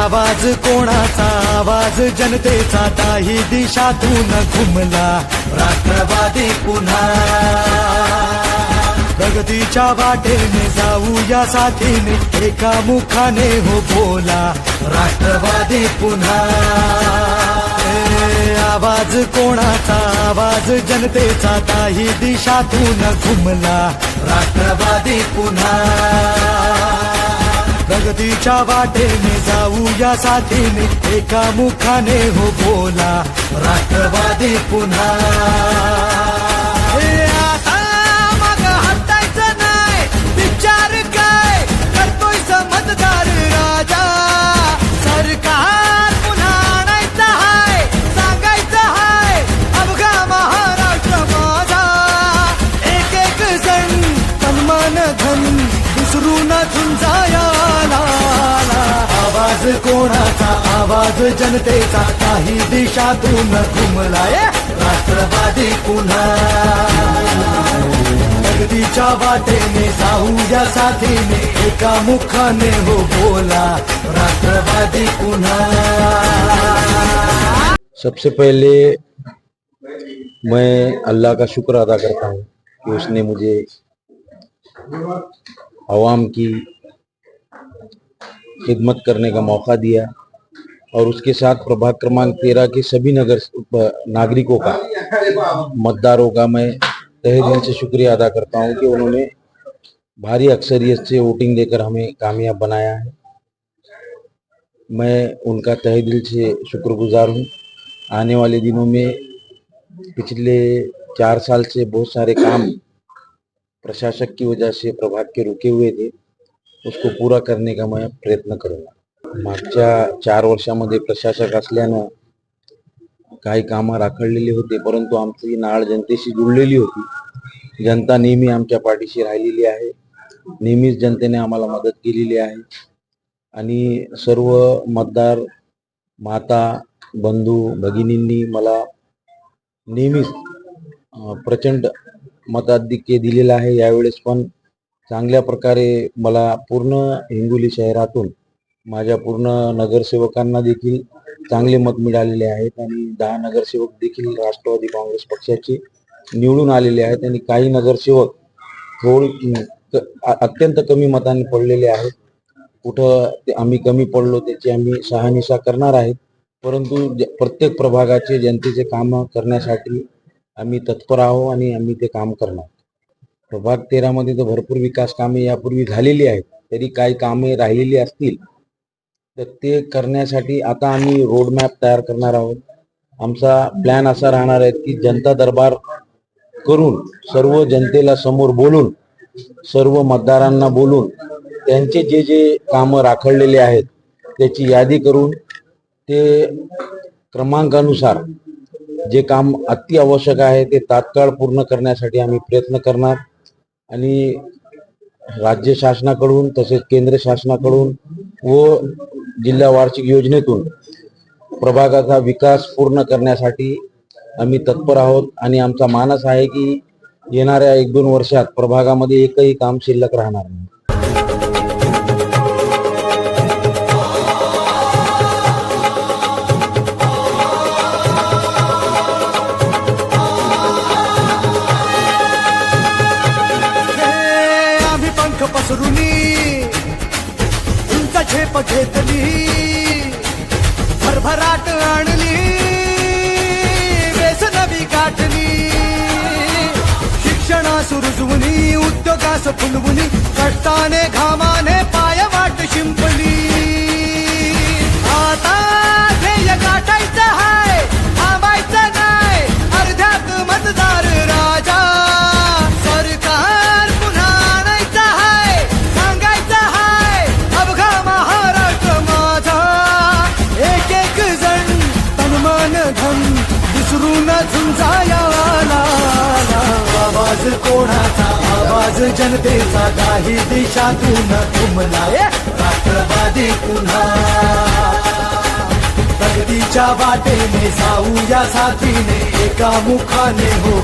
आवाज कोणाचा आवाज जनतेचा काही दिशातून घुमला राष्ट्रवादी पुन्हा प्रगतीच्या वाटेने जाऊया साथीने एका मुखाने हो बोला राष्ट्रवादी पुन्हा आवाज कोणाचा आवाज जनतेचा काही दिशातून घुमला राष्ट्रवादी पुन्हा प्रगतीच्या वाटेने जाऊया साथीने एका मुखाने हो बोला राष्ट्रवादी पुन्हा आता मग हटायचं नाही विचार काय करतोय समजदार राजा सरकार पुन्हा आणायचं हाय सांगायचं हाय अवघा महाराष्ट्र माझा एक एक जण तन्मान धन विसरून झुंजाया आवाज कोणाचा आवाज जनतेचा काही दिशातून घुमलाय राष्ट्रवादी पुन्हा प्रगतीच्या वाटेने जाऊया साथीने एका मुखाने हो बोला राष्ट्रवादी पुन्हा। सबसे पहले मैं अल्लाह का शुक्र अदा करता हूँ कि उसने मुझे आवाम की खिदमत करने का मौका दिया और उसके साथ प्रभाग क्रमांक 13 के सभी नागरिकों का मतदारों का मैं तहे दिल से शुक्रिया अदा करता हूं कि उन्होंने भारी अक्सरियत से वोटिंग देकर हमें कामयाब बनाया है। मैं उनका तहे दिल से शुक्रगुजार हूं। आने वाले दिनों में पिछले 4 साल से बहुत सारे काम प्रशासक की वजह से प्रभाग के रुके हुए थे, उसको पूरा करने का मैं प्रयत्न करूंगा। मागच्या 4 वर्षामध्ये प्रशासक असल्यानं काही कामं राखडलेली होते, परंतु आमची नाळ जनतेशी जुळलेली होती। जनता नेहमी आमच्या पाठीशी राहिलेली आहे, नेहमीच जनतेने आम्हाला मदत केलेली आहे आणि सर्व मतदार माता बंधू भगिनींनी मला नेहमीच प्रचंड मताधिक्य दिलेलं आहे। यावेळेस पण चांगल्या प्रकारे मला पूर्ण हिंगोली शहरातून माझ्या पूर्ण नगरसेवकांना देखील चांगले मत मिळालेले आहेत आणि 10 नगरसेवक देखील राष्ट्रवादी काँग्रेस पक्षाचे निवडून आलेले आहेत आणि काही नगरसेवक अत्यंत कमी मतांनी पडलेले आहेत। कुठं आम्ही कमी पडलो त्याची आम्ही शहानिशा करणार आहेत, परंतु प्रत्येक प्रभागाचे जनतेचे काम करण्यासाठी आम्ही तत्पर आहोत आणि आम्ही ते काम करणार। प्रभाग 13 मध्ये तर भरपूर विकास कामे यापूर्वी झालेली आहेत, तरी काही कामे राहिलेली असतील तर ते करण्यासाठी आता आम्ही रोड मॅप तयार करणार आहोत। आमचा प्लॅन असा राहणार आहे की जनता दरबार करून सर्व जनतेला समोर बोलून सर्व मतदारांना बोलून त्यांचे जे जे कामं राखडलेले आहेत त्याची यादी करून ते क्रमांकानुसार जे काम अति आवश्यक आहे ते तात्काळ पूर्ण करण्यासाठी आम्ही प्रयत्न करणार आणि राज्य शासनाकडून तसेच केंद्र शासनाकडून व जिल्हा वार्षिक योजनेतून प्रभागाचा विकास पूर्ण करण्यासाठी आम्ही तत्पर आहोत आणि आमचा मानस आहे की येणाऱ्या 1-2 वर्षात प्रभागामध्ये एकही काम शिल्लक राहणार नाही। पसरुनी उंच झेप घेतली भरभराट आणली बेसनवी गाठली शिक्षणास रुजवुनी उद्योगास फुलवुनी कष्टाने घामाने पाय वाट शिंपली आता ध्येय गाठायचं हाय थांबायचं नाही अर्ध्यात मतदार राजा सरकार पुन्हा आणायचं हाय सांगायचं हाय अवघा महाराष्ट्र माझा एक एक जण तन्मान धन विसरून झुंजाया आवाज कोणाचा आवाज जनतेचा काही दिशातून घुमलाय राष्ट्रवादी पुन्हा प्रगतीच्या वाटेने जाऊया साथीने एका मुखाने हो